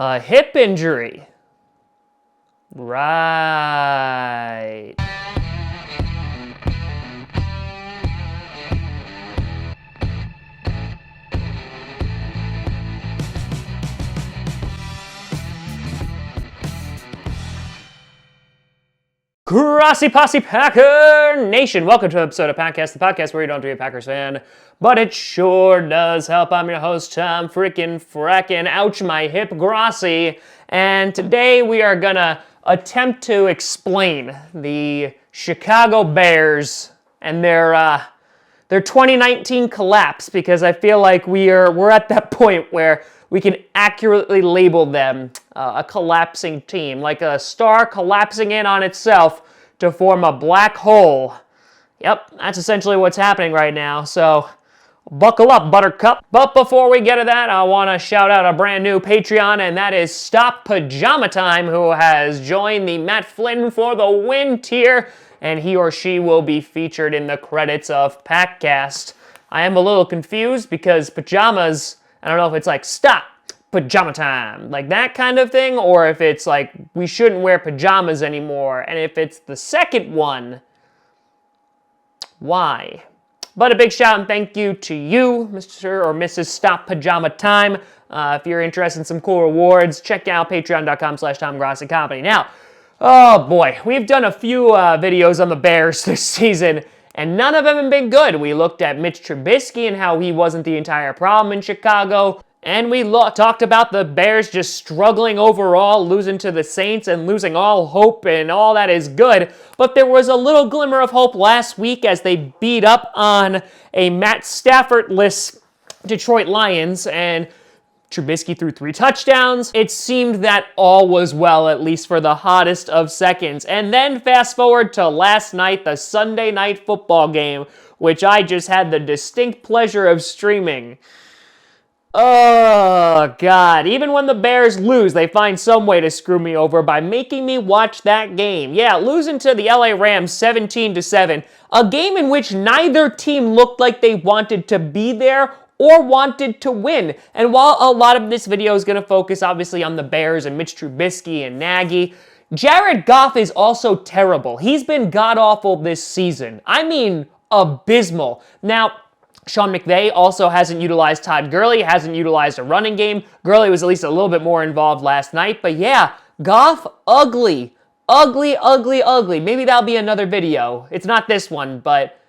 A hip injury. Right. Grossi Posse Packer Nation, welcome to an episode of Packcast, the podcast where you don't have to be a Packers fan, but it sure does help. I'm your host, Tom frackin' ouch my hip Grossi, and today we are gonna attempt to explain the Chicago Bears and their 2019 collapse, because I feel like we're at that point where we can accurately label them a collapsing team, like a star collapsing in on itself to form a black hole. Yep, that's essentially what's happening right now, so buckle up, Buttercup. But before we get to that, I want to shout out a brand new Patreon, and that is Stop Pajama Time, who has joined the Matt Flynn for the Win tier, and he or she will be featured in the credits of Packcast. I am a little confused because pajamas, I don't know if it's like stop pajama time, like that kind of thing, or if it's like we shouldn't wear pajamas anymore. And if it's the second one, why? But a big shout and thank you to you, Mr. or Mrs. Stop Pajama Time. If you're interested in some cool rewards, check out patreon.com/TomGrossiComedy. Now, oh boy, we've done a few videos on the Bears this season, and none of them have been good. We looked at Mitch Trubisky and how he wasn't the entire problem in Chicago, and we talked about the Bears just struggling overall, losing to the Saints and losing all hope, and all that is good. But there was a little glimmer of hope last week as they beat up on a Matt Stafford-less Detroit Lions, and Trubisky threw 3 touchdowns. It seemed that all was well, at least for the hottest of seconds. And then fast forward to last night, the Sunday night football game, which I just had the distinct pleasure of streaming. Oh, God. Even when the Bears lose, they find some way to screw me over by making me watch that game. Yeah, losing to the LA Rams 17-7, a game in which neither team looked like they wanted to be there or wanted to win. And while a lot of this video is going to focus obviously on the Bears and Mitch Trubisky and Nagy, Jared Goff is also terrible. He's been god-awful this season. I mean, abysmal. Now, Sean McVay also hasn't utilized Todd Gurley, hasn't utilized a running game. Gurley was at least a little bit more involved last night, but yeah, Goff, ugly. Ugly, ugly, ugly. Maybe that'll be another video. It's not this one, but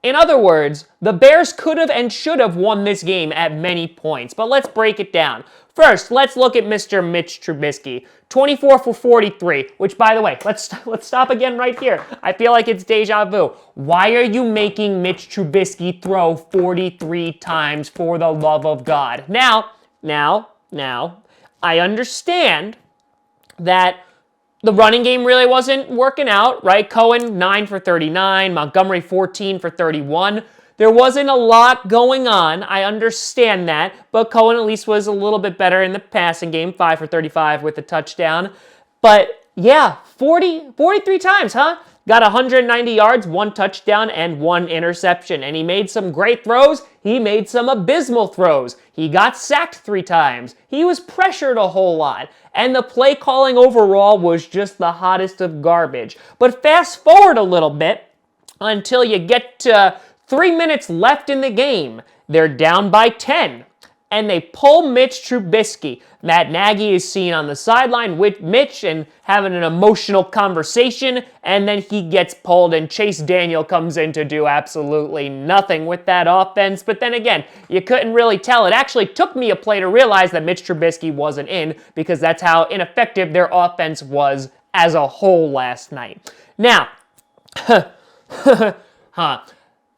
in other words, the Bears could have and should have won this game at many points, but let's break it down. First, let's look at Mr. Mitch Trubisky. 24 for 43, which, by the way, let's stop again right here. I feel like it's deja vu. Why are you making Mitch Trubisky throw 43 times, for the love of God? Now, I understand that the running game really wasn't working out, right? Cohen, 9 for 39. Montgomery, 14 for 31. There wasn't a lot going on. I understand that. But Cohen at least was a little bit better in the passing game, 5 for 35 with a touchdown. But yeah, 43 times, huh? Got 190 yards, 1 touchdown, and 1 interception. And he made some great throws. He made some abysmal throws. He got sacked 3 times. He was pressured a whole lot. And the play calling overall was just the hottest of garbage. But fast forward a little bit until you get to 3 minutes left in the game. They're down by 10. And they pull Mitch Trubisky. Matt Nagy is seen on the sideline with Mitch and having an emotional conversation, and then he gets pulled, and Chase Daniel comes in to do absolutely nothing with that offense. But then again, you couldn't really tell. It actually took me a play to realize that Mitch Trubisky wasn't in, because that's how ineffective their offense was as a whole last night. Now,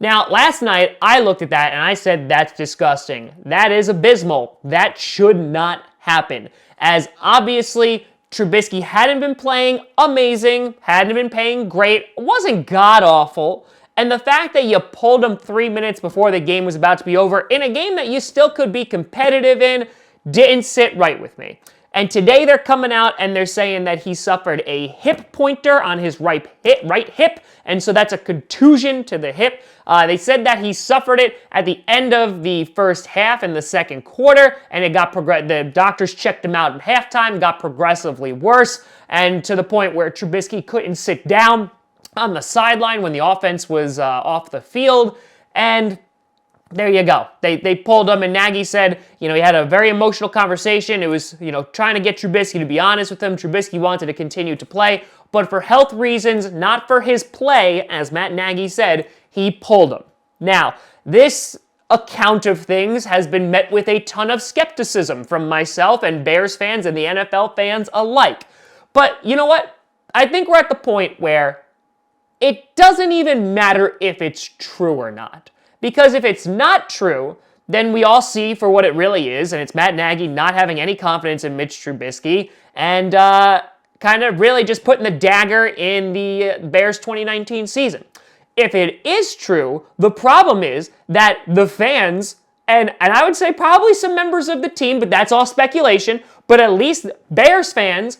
Now, last night, I looked at that and I said, that's disgusting. That is abysmal. That should not happen. As obviously, Trubisky hadn't been playing amazing, hadn't been playing great, wasn't god-awful. And the fact that you pulled him 3 minutes before the game was about to be over in a game that you still could be competitive in didn't sit right with me. And today they're coming out and they're saying that he suffered a hip pointer on his right hip, and so that's a contusion to the hip. They said that he suffered it at the end of the first half in the second quarter, and it got the doctors checked him out at halftime, got progressively worse, and to the point where Trubisky couldn't sit down on the sideline when the offense was off the field, and there you go. They pulled him, and Nagy said, he had a very emotional conversation. It was, trying to get Trubisky to be honest with him. Trubisky wanted to continue to play, but for health reasons, not for his play, as Matt Nagy said, he pulled him. Now, this account of things has been met with a ton of skepticism from myself and Bears fans and the NFL fans alike. But you know what? I think we're at the point where it doesn't even matter if it's true or not. Because if it's not true, then we all see for what it really is, and it's Matt Nagy not having any confidence in Mitch Trubisky, and kind of really just putting the dagger in the Bears 2019 season. If it is true, the problem is that the fans, and I would say probably some members of the team, but that's all speculation, but at least Bears fans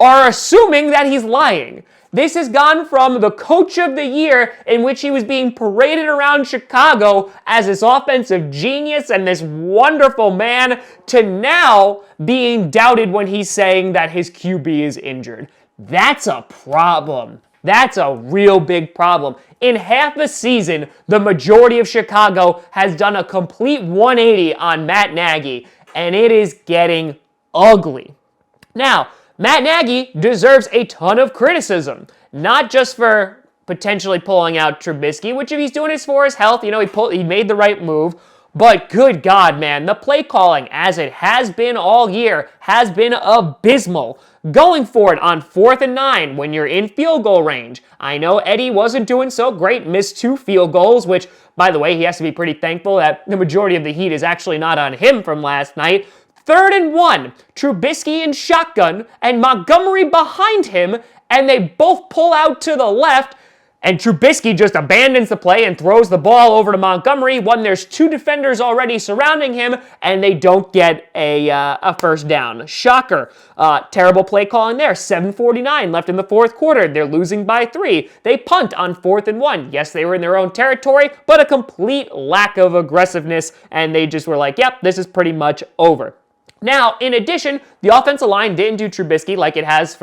are assuming that he's lying. This has gone from the coach of the year, in which he was being paraded around Chicago as this offensive genius and this wonderful man, to now being doubted when he's saying that his QB is injured. That's a problem. That's a real big problem. In half a season, the majority of Chicago has done a complete 180 on Matt Nagy, and it is getting ugly. Now, Matt Nagy deserves a ton of criticism, not just for potentially pulling out Trubisky, which if he's doing it for his health, he made the right move, but good God, man, the play calling, as it has been all year, has been abysmal. Going for it on 4th and 9 when you're in field goal range. I know Eddie wasn't doing so great, missed 2 field goals, which, by the way, he has to be pretty thankful that the majority of the heat is actually not on him from last night. 3rd and 1, Trubisky in shotgun, and Montgomery behind him, and they both pull out to the left, and Trubisky just abandons the play and throws the ball over to Montgomery when there's 2 defenders already surrounding him, and they don't get a first down. Shocker. Terrible play calling there. 7:49 left in the 4th quarter. They're losing by 3. They punt on 4th and 1. Yes, they were in their own territory, but a complete lack of aggressiveness, and they just were like, yep, this is pretty much over. Now, in addition, the offensive line didn't do Trubisky like it has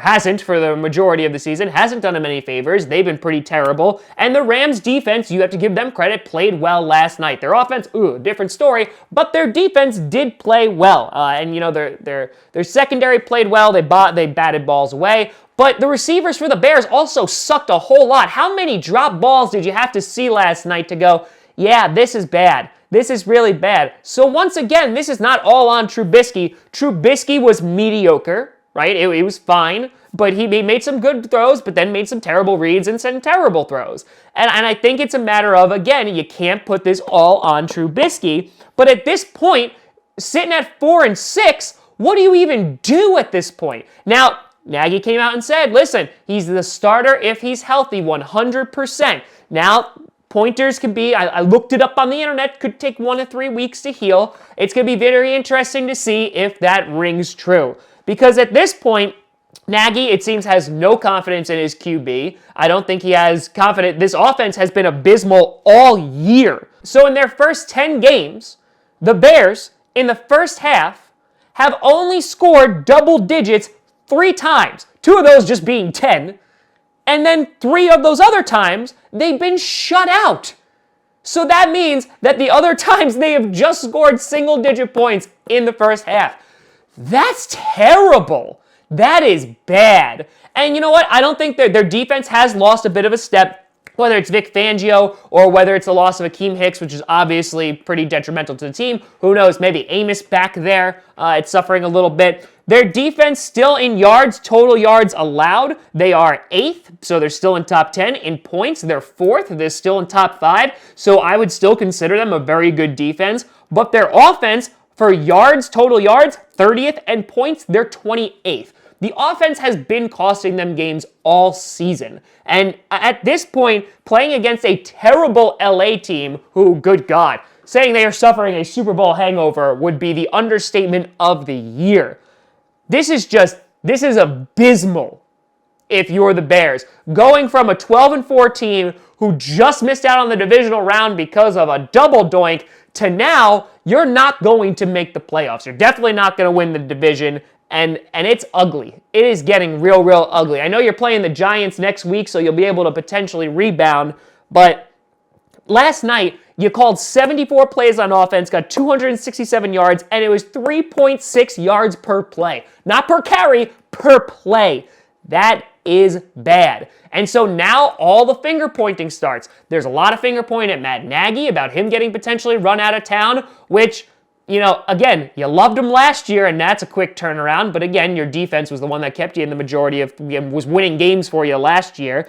hasn't for the majority of the season, hasn't done him any favors. They've been pretty terrible. And the Rams defense, you have to give them credit, played well last night. Their offense, different story, but their defense did play well. Their secondary played well. They batted balls away. But the receivers for the Bears also sucked a whole lot. How many drop balls did you have to see last night to go, yeah, this is bad? This is really bad. So once again, this is not all on Trubisky. Trubisky was mediocre, right? It was fine, but he made some good throws, but then made some terrible reads and some terrible throws. And I think it's a matter of, again, you can't put this all on Trubisky. But at this point, sitting at 4 and 6, what do you even do at this point? Now, Nagy came out and said, listen, he's the starter if he's healthy 100%. Now, pointers can be, I looked it up on the internet, could take 1 to 3 weeks to heal. It's going to be very interesting to see if that rings true. Because at this point, Nagy, it seems, has no confidence in his QB. I don't think he has confidence. This offense has been abysmal all year. So in their first 10 games, the Bears, in the first half, have only scored double digits 3 times. 2 of those just being 10. And then 3 of those other times, they've been shut out. So that means that the other times they have just scored single-digit points in the first half. That's terrible. That is bad. And you know what? I don't think their defense has lost a bit of a step, whether it's Vic Fangio or whether it's the loss of Akeem Hicks, which is obviously pretty detrimental to the team. Who knows? Maybe Amos back there, it's suffering a little bit. Their defense still in yards, total yards allowed. They are 8th, so they're still in top 10. In points, they're 4th. They're still in top 5, so I would still consider them a very good defense. But their offense, for yards, total yards, 30th, and points, they're 28th. The offense has been costing them games all season. And at this point, playing against a terrible LA team who, good God, saying they are suffering a Super Bowl hangover would be the understatement of the year. This is abysmal if you're the Bears. Going from a 12-4 team who just missed out on the divisional round because of a double doink to now you're not going to make the playoffs. You're definitely not going to win the division, and it's ugly. It is getting real ugly. I know you're playing the Giants next week, so you'll be able to potentially rebound, but last night you called 74 plays on offense, got 267 yards, and it was 3.6 yards per play. Not per carry, per play. That is bad. And so now all the finger pointing starts. There's a lot of finger pointing at Matt Nagy about him getting potentially run out of town, which, again, you loved him last year, and that's a quick turnaround. But again, your defense was the one that kept you in the majority of, was winning games for you last year.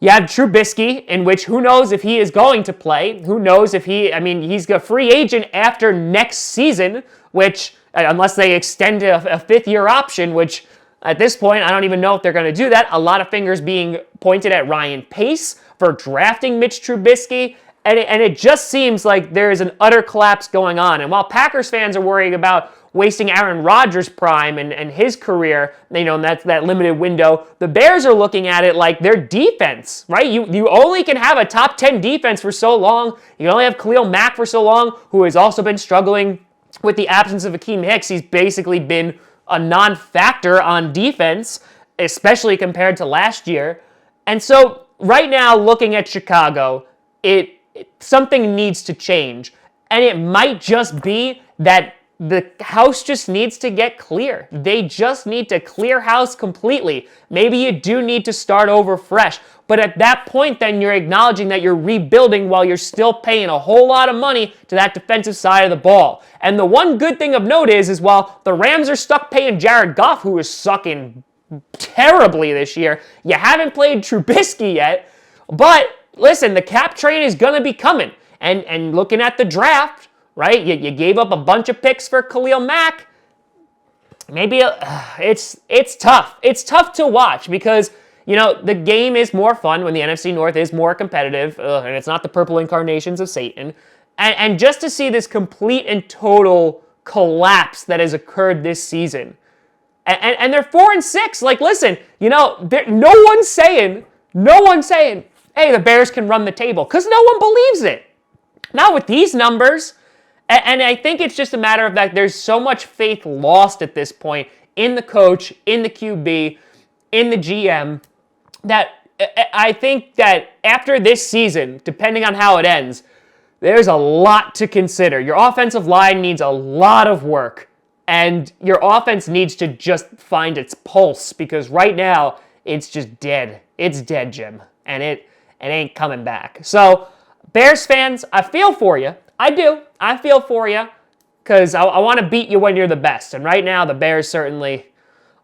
You have Trubisky, in which who knows if he is going to play. Who knows if he's a free agent after next season, which, unless they extend a fifth-year option, which at this point, I don't even know if they're going to do that. A lot of fingers being pointed at Ryan Pace for drafting Mitch Trubisky, and it just seems like there is an utter collapse going on. And while Packers fans are worrying about wasting Aaron Rodgers' prime and his career, and that's that limited window, the Bears are looking at it like their defense, right? You only can have a top 10 defense for so long. You can only have Khalil Mack for so long, who has also been struggling with the absence of Akeem Hicks. He's basically been a non-factor on defense, especially compared to last year. And so right now, looking at Chicago, something needs to change. And it might just be that the house just needs to get clear. They just need to clear house completely. Maybe you do need to start over fresh. But at that point, then you're acknowledging that you're rebuilding while you're still paying a whole lot of money to that defensive side of the ball. And the one good thing of note is while the Rams are stuck paying Jared Goff, who is sucking terribly this year, you haven't played Trubisky yet. But listen, the cap train is going to be coming. And looking at the draft, right, you gave up a bunch of picks for Khalil Mack. Maybe it's tough. It's tough to watch because the game is more fun when the NFC North is more competitive, and it's not the purple incarnations of Satan. And just to see this complete and total collapse that has occurred this season. And they're 4-6. Like, listen, no one's saying, hey, the Bears can run the table, because no one believes it. Not with these numbers. And I think it's just a matter of that there's so much faith lost at this point in the coach, in the QB, in the GM, that I think that after this season, depending on how it ends, there's a lot to consider. Your offensive line needs a lot of work, and your offense needs to just find its pulse, because right now, it's just dead. It's dead, Jim, and it ain't coming back. So, Bears fans, I feel for you. I do. I feel for you, because I want to beat you when you're the best, and right now, the Bears certainly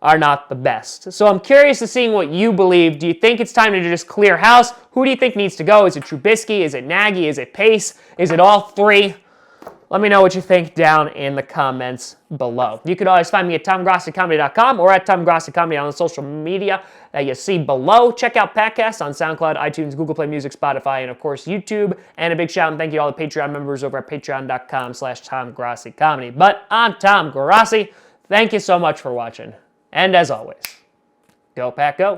are not the best. So I'm curious to seeing what you believe. Do you think it's time to just clear house? Who do you think needs to go? Is it Trubisky? Is it Nagy? Is it Pace? Is it all three? Let me know what you think down in the comments below. You can always find me at TomGrossiComedy.com or at TomGrossiComedy on the social media that you see below. Check out podcasts on SoundCloud, iTunes, Google Play Music, Spotify, and of course YouTube. And a big shout and thank you to all the Patreon members over at patreon.com/TomGrossiComedy. But I'm Tom Grossi. Thank you so much for watching. And as always, go Pack, go.